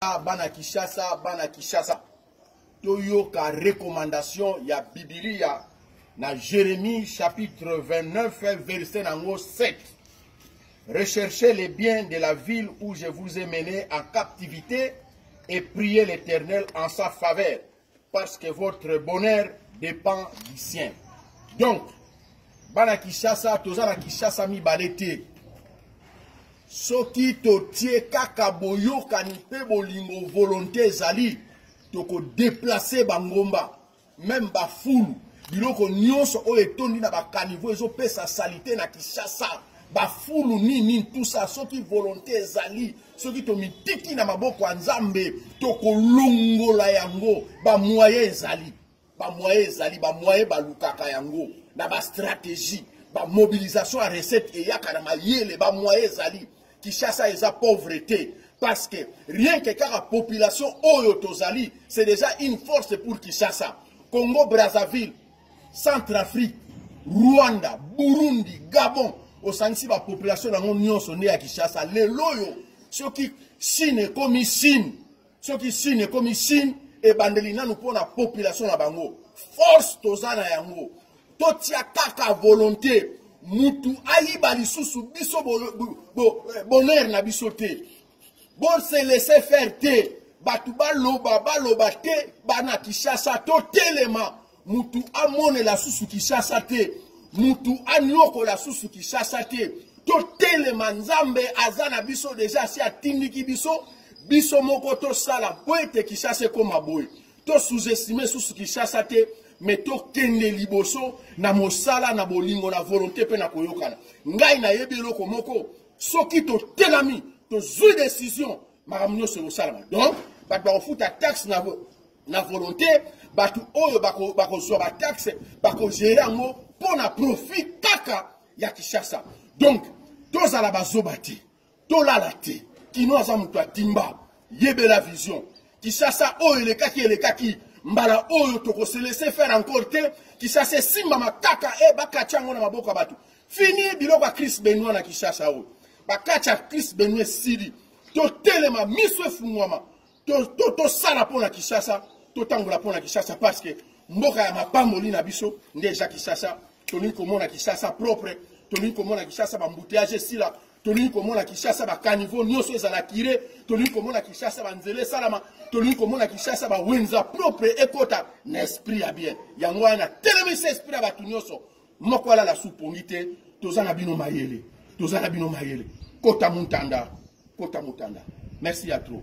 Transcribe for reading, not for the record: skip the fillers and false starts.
Bana Kishasa. Toyoka recommandation ya Biblia na Jérémie chapitre 29 verset 7. Recherchez les biens de la ville où je vous ai mené en captivité et priez l'Éternel en sa faveur, parce que votre bonheur dépend du sien. Donc, Bana Kishasa, Tozana Kishasa mi balete. Soki totie kaka boyo kanipe bolingo volonté zali, toko déplacer bangomba, même ba foule, biloko nyonso o etondi na ba kanivo ezo pesa salite na Kishasa, ba foule nini tout ça, soki volonté zali, soki to mitiki na maboko ya Nzambe, toko longola yango, ba moyen zali, ba moyen ba lukaka yango, na ba stratégie, ba mobilisation à recette et yaka na mayele, ba moyen zali. Kishasa est sa pauvreté. Parce que rien que car la population Oyo Tozali, c'est déjà une force pour Kishasa. Congo, Brazzaville, Centrafrique, Rwanda, Burundi, Gabon. Au Sansi, la population dans l'Union sont nés à Kishasa. Les loyaux, ceux qui Chine comme Chine, et Bandelina nous pour la population la Bango. Force Tozana Yango. Totia kaka volonté. Mutu ayiba lisusu biso bonheur na biso te. Bon se laisser faire te. Batu baloba te. Bana Kishasa to telema. Mutu amone la susu Kishasa te. Mutu anyoko la susu Kishasa te. To telema Nzambe azana biso deja si atindiki biso. Biso moko to sala poete Kishasa koma boy. To sous-estimer susu Kishasa te. Mais to kende liboso na mosala na bolingo na volonté pe na koyokana. Ngai na yebelo komoko soki to telami to zui décision maramno se salama. Donc batu ba futa taxe na volonté batu oyo bako so ba taxe bako gérer ngo pona profit kaka ya Kishasa. Donc toza la bazobati to la late kino aza mutu atimba yebela vision Kishasa oyo le kaki mbala oyo toko se laisser faire encore te Kishasa simba makaka bakacha ngo na maboka batu fini biloko Chris Benoit na Kishasa oyo bakacha Chris Benoit sidi to telema miso efungwama to sala pona Kishasa to tangola pona Kishasa parce que mboka ya mapamboli na biso ndeja Kishasa toni komona Kishasa propre toni komona Kishasa bambouteillage sila toni komona Kishasa ba caniveau nyonso ezala kire toni komona Kishasa ba nzele salama toni komona Kishasa ba wenza propre ekota na esprit ya bien yango wana telemisa esprit ya batu nyonso moko ala la supongite tozana bino mayele kota mutanda merci à trop.